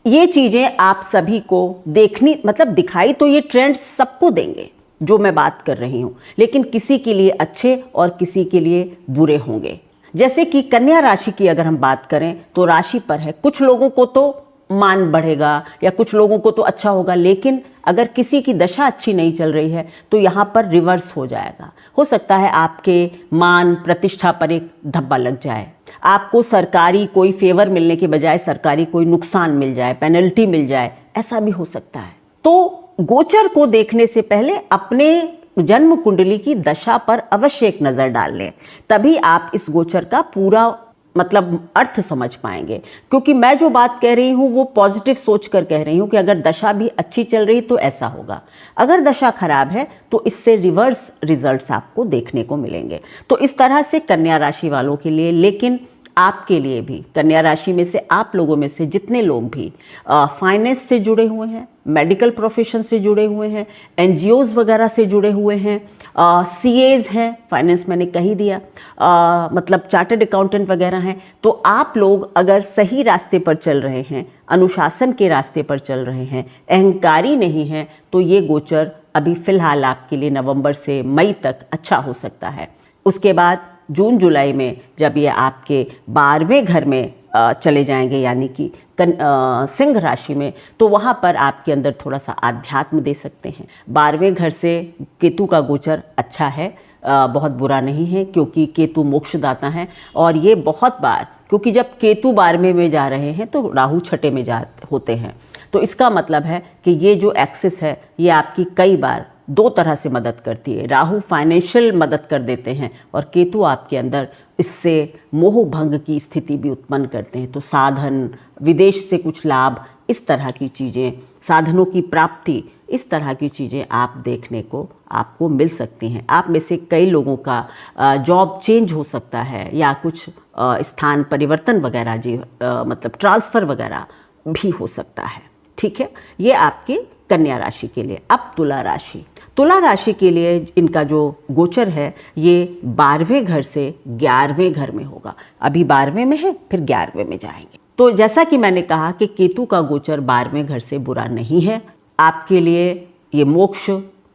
ये चीज़ें आप सभी को देखनी, मतलब दिखाई तो ये ट्रेंड सबको देंगे जो मैं बात कर रही हूँ, लेकिन किसी के लिए अच्छे और किसी के लिए बुरे होंगे। जैसे कि कन्या राशि की अगर हम बात करें तो राशि पर है, कुछ लोगों को तो मान बढ़ेगा या कुछ लोगों को तो अच्छा होगा, लेकिन अगर किसी की दशा अच्छी नहीं चल रही है तो यहाँ पर रिवर्स हो जाएगा। हो सकता है आपके मान प्रतिष्ठा पर एक धब्बा लग जाए, आपको सरकारी कोई फेवर मिलने के बजाय सरकारी कोई नुकसान मिल जाए, पेनल्टी मिल जाए, ऐसा भी हो सकता है। तो गोचर को देखने से पहले अपने जन्म कुंडली की दशा पर अवश्य एक नज़र डाल लें, तभी आप इस गोचर का पूरा मतलब अर्थ समझ पाएंगे। क्योंकि मैं जो बात कह रही हूँ वो पॉजिटिव सोच कर कह रही हूँ कि अगर दशा भी अच्छी चल रही तो ऐसा होगा, अगर दशा खराब है तो इससे रिवर्स रिजल्ट्स आपको देखने को मिलेंगे। तो इस तरह से कन्या राशि वालों के लिए, लेकिन आपके लिए भी, कन्या राशि में से आप लोगों में से जितने लोग भी फाइनेंस से जुड़े हुए हैं, मेडिकल प्रोफेशन से जुड़े हुए हैं, एनजीओज वगैरह से जुड़े हुए हैं, सीएज हैं, फाइनेंस मैंने कही दिया, मतलब चार्टर्ड अकाउंटेंट वगैरह हैं, तो आप लोग अगर सही रास्ते पर चल रहे हैं, अनुशासन के रास्ते पर चल रहे हैं, अहंकारी नहीं हैं, तो ये गोचर अभी फ़िलहाल आपके लिए नवंबर से मई तक अच्छा हो सकता है। उसके बाद जून जुलाई में जब ये आपके 12वें घर में चले जाएंगे, यानी कि सिंह राशि में, तो वहाँ पर आपके अंदर थोड़ा सा आध्यात्म दे सकते हैं। 12वें घर से केतु का गोचर अच्छा है, बहुत बुरा नहीं है, क्योंकि केतु मोक्षदाता है। और ये बहुत बार, क्योंकि जब केतु 12वें में जा रहे हैं तो राहु 6ठे में होते हैं, तो इसका मतलब है कि ये जो एक्सिस है ये आपकी कई बार 2 तरह से मदद करती है। राहु फाइनेंशियल मदद कर देते हैं और केतु आपके अंदर इससे मोह भंग की स्थिति भी उत्पन्न करते हैं। तो साधन, विदेश से कुछ लाभ, इस तरह की चीज़ें, साधनों की प्राप्ति, इस तरह की चीज़ें आप देखने को आपको मिल सकती हैं। आप में से कई लोगों का जॉब चेंज हो सकता है या कुछ स्थान परिवर्तन वगैरह मतलब ट्रांसफ़र वगैरह भी हो सकता है। ठीक है, ये आपकी कन्या राशि के लिए। अब तुला राशि, तुला राशि के लिए इनका जो गोचर है ये 12वें घर से 11वें घर में होगा। अभी 12वें में है, फिर 11वें में जाएंगे। तो जैसा कि मैंने कहा कि केतु का गोचर 12वें घर से बुरा नहीं है, आपके लिए ये मोक्ष,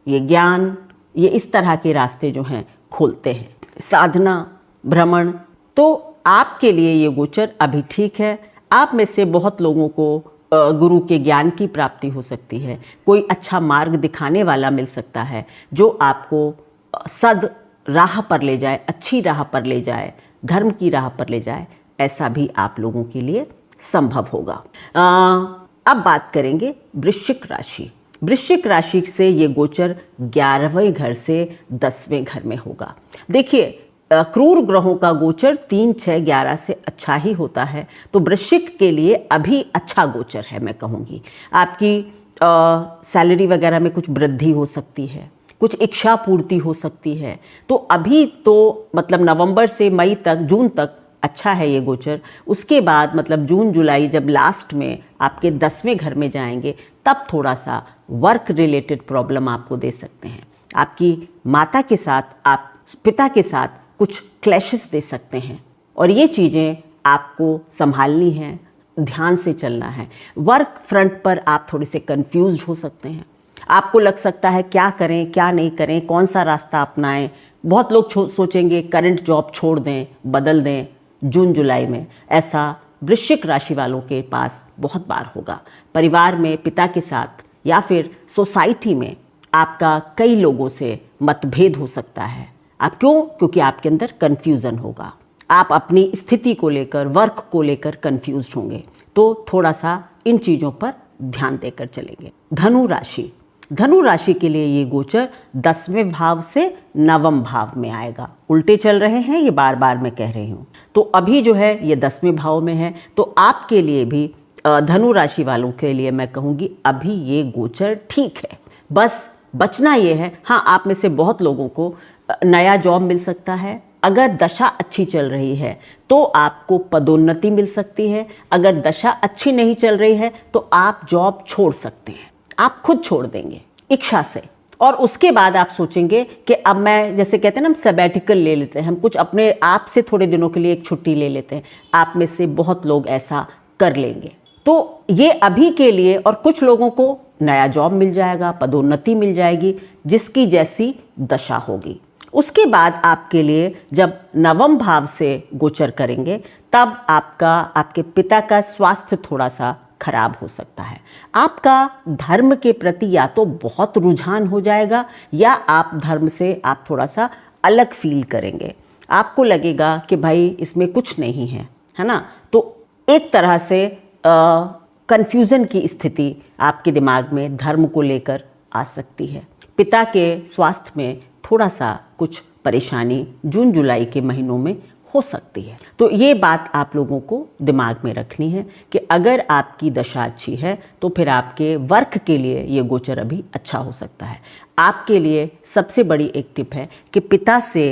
ये ज्ञान, ये इस तरह के रास्ते जो हैं खोलते हैं, साधना, भ्रमण, तो आपके लिए ये गोचर अभी ठीक है। आप में से बहुत लोगों को गुरु के ज्ञान की प्राप्ति हो सकती है, कोई अच्छा मार्ग दिखाने वाला मिल सकता है जो आपको सद राह पर ले जाए, अच्छी राह पर ले जाए, धर्म की राह पर ले जाए, ऐसा भी आप लोगों के लिए संभव होगा। अब बात करेंगे वृश्चिक राशि। वृश्चिक राशि से ये गोचर 11वें घर से 10वें घर में होगा। देखिए, क्रूर ग्रहों का गोचर 3, 6, 11 से अच्छा ही होता है, तो वृश्चिक के लिए अभी अच्छा गोचर है। मैं कहूँगी आपकी सैलरी वगैरह में कुछ वृद्धि हो सकती है, कुछ इच्छा पूर्ति हो सकती है। तो अभी तो मतलब नवंबर से मई तक, जून तक अच्छा है ये गोचर। उसके बाद मतलब जून जुलाई जब लास्ट में आपके 10वें घर में जाएंगे, तब थोड़ा सा वर्क रिलेटेड प्रॉब्लम आपको दे सकते हैं। आपकी माता के साथ, आप पिता के साथ कुछ क्लैशेस दे सकते हैं, और ये चीज़ें आपको संभालनी हैं, ध्यान से चलना है। वर्क फ्रंट पर आप थोड़े से कंफ्यूज हो सकते हैं। आपको लग सकता है क्या करें क्या नहीं करें, कौन सा रास्ता अपनाएं। बहुत लोग सोचेंगे करंट जॉब छोड़ दें, बदल दें जून जुलाई में। ऐसा वृश्चिक राशि वालों के पास बहुत बार होगा। परिवार में पिता के साथ या फिर सोसाइटी में आपका कई लोगों से मतभेद हो सकता है। आप क्यों? क्योंकि आपके अंदर कन्फ्यूज़न होगा। आप अपनी स्थिति को लेकर, वर्क को लेकर कन्फ्यूज होंगे। तो थोड़ा सा इन चीज़ों पर ध्यान देकर चलेंगे। धनु राशि, धनु राशि के लिए ये गोचर 10वें भाव से 9वें भाव में आएगा। उल्टे चल रहे हैं, ये बार बार मैं कह रही हूँ। तो अभी जो है ये 10वें भाव में है, तो आपके लिए भी धनु राशि वालों के लिए मैं कहूँगी अभी ये गोचर ठीक है। बस बचना ये है, हाँ, आप में से बहुत लोगों को नया जॉब मिल सकता है। अगर दशा अच्छी चल रही है तो आपको पदोन्नति मिल सकती है। अगर दशा अच्छी नहीं चल रही है तो आप जॉब छोड़ सकते हैं, आप खुद छोड़ देंगे इच्छा से। और उसके बाद आप सोचेंगे कि अब मैं, जैसे कहते हैं ना, हम सबैटिकल ले लेते हैं, हम कुछ अपने आप से थोड़े दिनों के लिए एक छुट्टी ले लेते हैं। आप में से बहुत लोग ऐसा कर लेंगे। तो ये अभी के लिए, और कुछ लोगों को नया जॉब मिल जाएगा, पदोन्नति मिल जाएगी, जिसकी जैसी दशा होगी। उसके बाद आपके लिए जब 9वें भाव से गोचर करेंगे, तब आपके पिता का स्वास्थ्य थोड़ा सा खराब हो सकता है। आपका धर्म के प्रति या तो बहुत रुझान हो जाएगा, या आप धर्म से आप थोड़ा सा अलग फील करेंगे। आपको लगेगा कि भाई इसमें कुछ नहीं है, है ना। तो एक तरह से कन्फ्यूज़न की स्थिति आपके दिमाग में धर्म को लेकर आ सकती है। पिता के स्वास्थ्य में थोड़ा सा कुछ परेशानी जून जुलाई के महीनों में हो सकती है। तो ये बात आप लोगों को दिमाग में रखनी है कि अगर आपकी दशा अच्छी है तो फिर आपके वर्क के लिए ये गोचर अभी अच्छा हो सकता है। आपके लिए सबसे बड़ी एक टिप है कि पिता से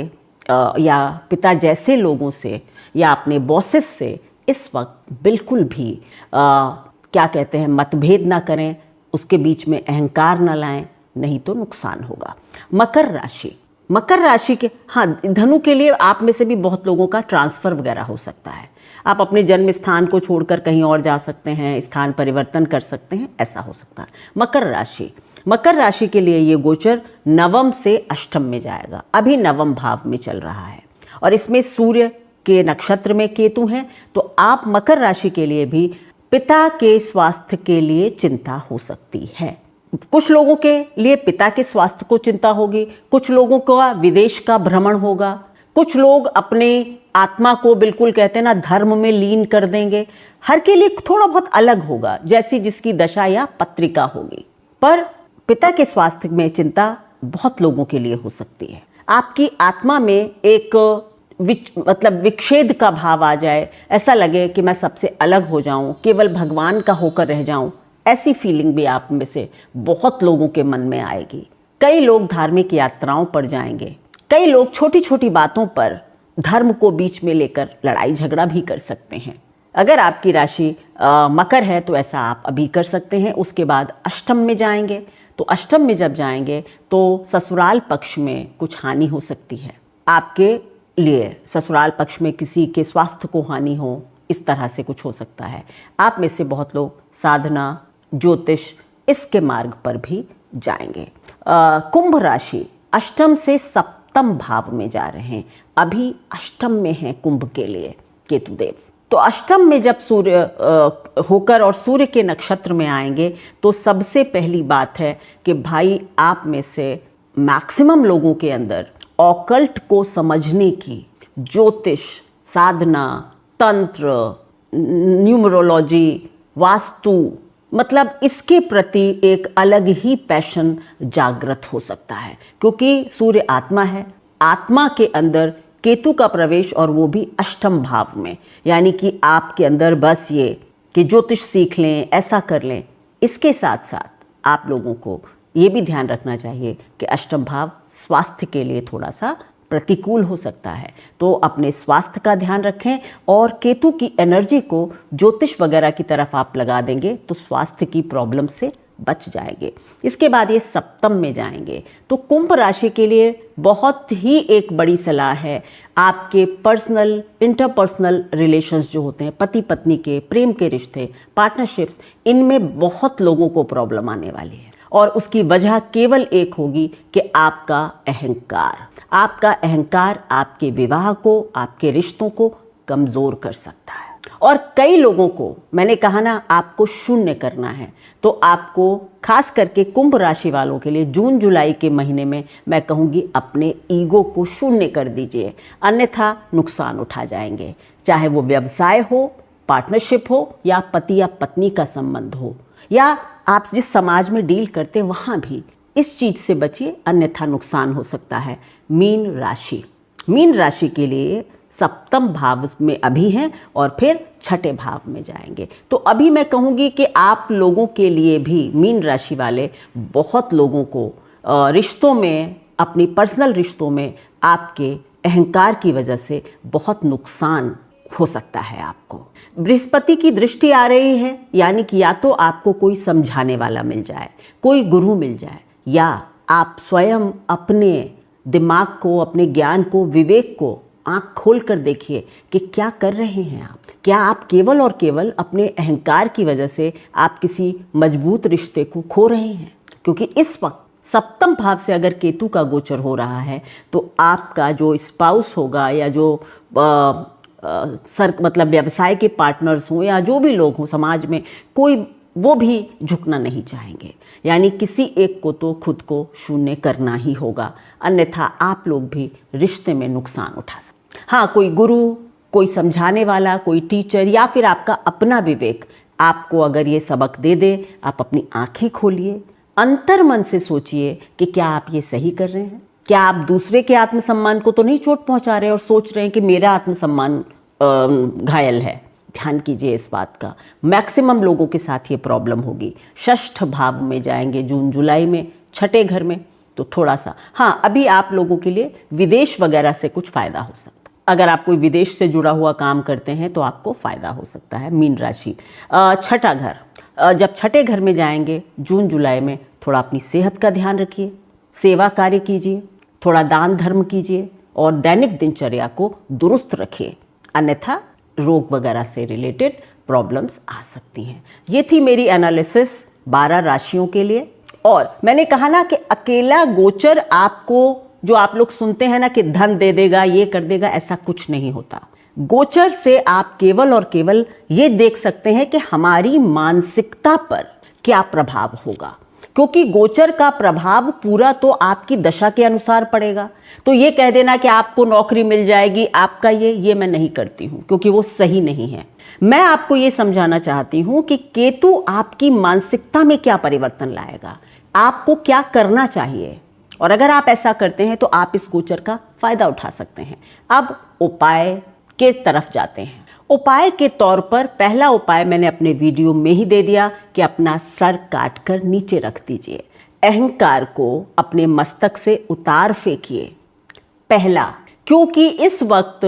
या पिता जैसे लोगों से या अपने बॉसेस से इस वक्त बिल्कुल भी क्या कहते हैं, मतभेद ना करें, उसके बीच में अहंकार ना लाएं, नहीं तो नुकसान होगा। मकर राशि, मकर राशि के, हाँ, धनु के लिए आप में से भी बहुत लोगों का ट्रांसफ़र वगैरह हो सकता है। आप अपने जन्म स्थान को छोड़कर कहीं और जा सकते हैं, स्थान परिवर्तन कर सकते हैं, ऐसा हो सकता है। मकर राशि, मकर राशि के लिए ये गोचर 9वें से 8वें में जाएगा। अभी 9वें भाव में चल रहा है और इसमें सूर्य के नक्षत्र में केतु हैं। तो आप मकर राशि के लिए भी पिता के स्वास्थ्य के लिए चिंता हो सकती है। कुछ लोगों के लिए पिता के स्वास्थ्य को चिंता होगी, कुछ लोगों का विदेश का भ्रमण होगा, कुछ लोग अपने आत्मा को बिल्कुल कहते हैं ना धर्म में लीन कर देंगे। हर के लिए थोड़ा बहुत अलग होगा, जैसी जिसकी दशा या पत्रिका होगी। पर पिता के स्वास्थ्य में चिंता बहुत लोगों के लिए हो सकती है। आपकी आत्मा में एक मतलब विक्षेद का भाव आ जाए, ऐसा लगे कि मैं सबसे अलग हो जाऊं, केवल भगवान का होकर रह जाऊं, ऐसी फीलिंग भी आप में से बहुत लोगों के मन में आएगी। कई लोग धार्मिक यात्राओं पर जाएंगे, कई लोग छोटी छोटी बातों पर धर्म को बीच में लेकर लड़ाई झगड़ा भी कर सकते हैं। अगर आपकी राशि मकर है तो ऐसा आप अभी कर सकते हैं। उसके बाद 8वें में जाएंगे, तो 8वें में जब जाएंगे तो ससुराल पक्ष में कुछ हानि हो सकती है आपके लिए। ससुराल पक्ष में किसी के स्वास्थ्य को हानि हो, इस तरह से कुछ हो सकता है। आप में से बहुत लोग साधना, ज्योतिष, इसके मार्ग पर भी जाएंगे। कुंभ राशि 8वें से 7वें भाव में जा रहे हैं। अभी 8वें में है कुंभ के लिए केतुदेव। तो 8वें में जब सूर्य होकर और सूर्य के नक्षत्र में आएंगे तो सबसे पहली बात है कि भाई आप में से मैक्सिमम लोगों के अंदर ऑकल्ट को समझने की, ज्योतिष, साधना, तंत्र, न्यूमरोलॉजी, वास्तु, मतलब इसके प्रति एक अलग ही पैशन जागृत हो सकता है, क्योंकि सूर्य आत्मा है। आत्मा के अंदर केतु का प्रवेश और वो भी अष्टम भाव में, यानी कि आपके अंदर बस ये कि ज्योतिष सीख लें, ऐसा कर लें। इसके साथ साथ आप लोगों को ये भी ध्यान रखना चाहिए कि अष्टम भाव स्वास्थ्य के लिए थोड़ा सा प्रतिकूल हो सकता है, तो अपने स्वास्थ्य का ध्यान रखें। और केतु की एनर्जी को ज्योतिष वगैरह की तरफ आप लगा देंगे तो स्वास्थ्य की प्रॉब्लम से बच जाएंगे। इसके बाद ये सप्तम में जाएंगे, तो कुंभ राशि के लिए बहुत ही एक बड़ी सलाह है। आपके पर्सनल इंटरपर्सनल रिलेशंस जो होते हैं, पति पत्नी के, प्रेम के रिश्ते, पार्टनरशिप्स, इनमें बहुत लोगों को प्रॉब्लम आने वाली है। और उसकी वजह केवल एक होगी कि आपका अहंकार। आपका अहंकार आपके विवाह को, आपके रिश्तों को कमज़ोर कर सकता है। और कई लोगों को, मैंने कहा ना, आपको शून्य करना है, तो आपको खास करके कुंभ राशि वालों के लिए जून जुलाई के महीने में मैं कहूँगी अपने ईगो को शून्य कर दीजिए, अन्यथा नुकसान उठा जाएंगे। चाहे वो व्यवसाय हो, पार्टनरशिप हो, या पति या पत्नी का संबंध हो, या आप जिस समाज में डील करते हैं वहाँ भी इस चीज़ से बचिए, अन्यथा नुकसान हो सकता है। मीन राशि के लिए सप्तम भाव में अभी हैं और फिर छठे भाव में जाएंगे। तो अभी मैं कहूँगी कि आप लोगों के लिए भी, मीन राशि वाले बहुत लोगों को रिश्तों में, अपनी पर्सनल रिश्तों में आपके अहंकार की वजह से बहुत नुकसान हो सकता है। आपको बृहस्पति की दृष्टि आ रही है, यानी कि या तो आपको कोई समझाने वाला मिल जाए, कोई गुरु मिल जाए, या आप स्वयं अपने दिमाग को, अपने ज्ञान को, विवेक को आँख खोल कर देखिए कि क्या कर रहे हैं आप। क्या आप केवल और केवल अपने अहंकार की वजह से आप किसी मजबूत रिश्ते को खो रहे हैं? क्योंकि इस वक्त सप्तम भाव से अगर केतु का गोचर हो रहा है तो आपका जो स्पाउस होगा, या जो मतलब व्यवसाय के पार्टनर्स हों, या जो भी लोग हों समाज में, कोई वो भी झुकना नहीं चाहेंगे। यानी किसी एक को तो खुद को शून्य करना ही होगा, अन्यथा आप लोग भी रिश्ते में नुकसान उठा सकते। हाँ, कोई गुरु, कोई समझाने वाला, कोई टीचर, या फिर आपका अपना विवेक आपको अगर ये सबक दे दे, आप अपनी आंखें खोलिए, अंतर मन से सोचिए कि क्या आप ये सही कर रहे हैं। क्या आप दूसरे के आत्मसम्मान को तो नहीं चोट पहुंचा रहे और सोच रहे हैं कि मेरा आत्मसम्मान घायल है? ध्यान कीजिए इस बात का। मैक्सिमम लोगों के साथ ये प्रॉब्लम होगी। षष्ठ भाव में जाएंगे जून जुलाई में, छठे घर में, तो थोड़ा सा, हाँ, अभी आप लोगों के लिए विदेश वगैरह से कुछ फ़ायदा हो सकता है। अगर आप कोई विदेश से जुड़ा हुआ काम करते हैं तो आपको फ़ायदा हो सकता है। मीन राशि, छठा घर, जब छठे घर में जाएंगे जून जुलाई में, थोड़ा अपनी सेहत का ध्यान रखिए, सेवा कार्य कीजिए, थोड़ा दान धर्म कीजिए और दैनिक दिनचर्या को दुरुस्त रखिए, अन्यथा रोग वगैरह से रिलेटेड प्रॉब्लम्स आ सकती हैं। ये थी मेरी एनालिसिस 12 राशियों के लिए। और मैंने कहा ना कि अकेला गोचर आपको, जो आप लोग सुनते हैं ना कि धन दे देगा, ये कर देगा, ऐसा कुछ नहीं होता। गोचर से आप केवल और केवल ये देख सकते हैं कि हमारी मानसिकता पर क्या प्रभाव होगा, क्योंकि गोचर का प्रभाव पूरा तो आपकी दशा के अनुसार पड़ेगा। तो ये कह देना कि आपको नौकरी मिल जाएगी, आपका ये मैं नहीं करती हूँ, क्योंकि वो सही नहीं है। मैं आपको ये समझाना चाहती हूँ कि केतु आपकी मानसिकता में क्या परिवर्तन लाएगा, आपको क्या करना चाहिए, और अगर आप ऐसा करते हैं तो आप इस गोचर का फायदा उठा सकते हैं। अब उपाय के तरफ जाते हैं। उपाय के तौर पर पहला उपाय मैंने अपने वीडियो में ही दे दिया कि अपना सर काट कर नीचे रख दीजिए, अहंकार को अपने मस्तक से उतार फेंकिए। पहला, क्योंकि इस वक्त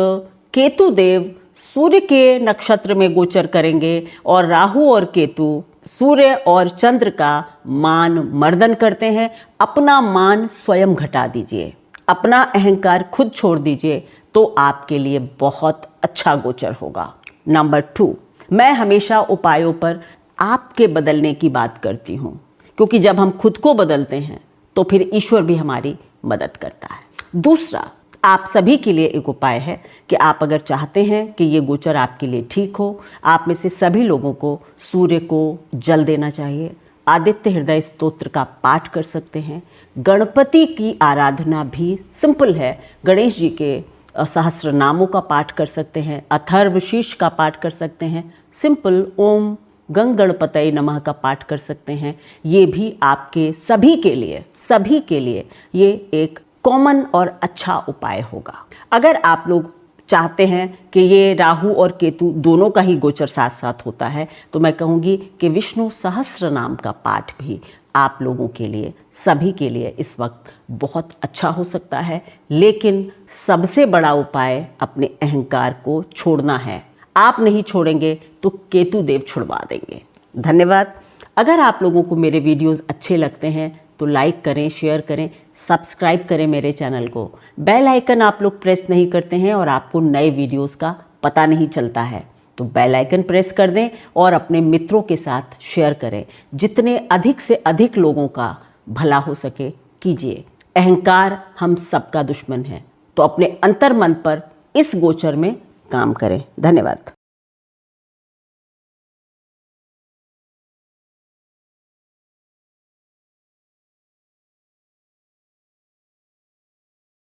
केतु देव सूर्य के नक्षत्र में गोचर करेंगे और राहु और केतु सूर्य और चंद्र का मान मर्दन करते हैं। अपना मान स्वयं घटा दीजिए, अपना अहंकार खुद छोड़ दीजिए, तो आपके लिए बहुत अच्छा गोचर होगा। नंबर 2, मैं हमेशा उपायों पर आपके बदलने की बात करती हूँ, क्योंकि जब हम खुद को बदलते हैं तो फिर ईश्वर भी हमारी मदद करता है। दूसरा, आप सभी के लिए एक उपाय है कि आप अगर चाहते हैं कि ये गोचर आपके लिए ठीक हो, आप में से सभी लोगों को सूर्य को जल देना चाहिए। आदित्य हृदय स्तोत्र का पाठ कर सकते हैं। गणपति की आराधना भी सिंपल है, गणेश जी के सहस्र नामों का पाठ कर सकते हैं, अथर्वशीर्ष का पाठ कर सकते हैं। सिंपल ओम गंग गणपतये नमः का पाठ कर सकते हैं। ये भी आपके सभी के लिए ये एक कॉमन और अच्छा उपाय होगा। अगर आप लोग चाहते हैं कि ये राहु और केतु दोनों का ही गोचर साथ साथ होता है, तो मैं कहूँगी कि विष्णु सहस्त्र नाम का पाठ भी आप लोगों के लिए, सभी के लिए इस वक्त बहुत अच्छा हो सकता है। लेकिन सबसे बड़ा उपाय अपने अहंकार को छोड़ना है। आप नहीं छोड़ेंगे तो केतु देव छुड़वा देंगे। धन्यवाद। अगर आप लोगों को मेरे वीडियोस अच्छे लगते हैं तो लाइक करें, शेयर करें, सब्सक्राइब करें मेरे चैनल को। बेल आइकन आप लोग प्रेस नहीं करते हैं और आपको नए वीडियोस का पता नहीं चलता है, तो बेल आइकन प्रेस कर दें और अपने मित्रों के साथ शेयर करें। जितने अधिक से अधिक लोगों का भला हो सके कीजिए। अहंकार हम सबका दुश्मन है, तो अपने अंतर्मन पर इस गोचर में काम करें। धन्यवाद।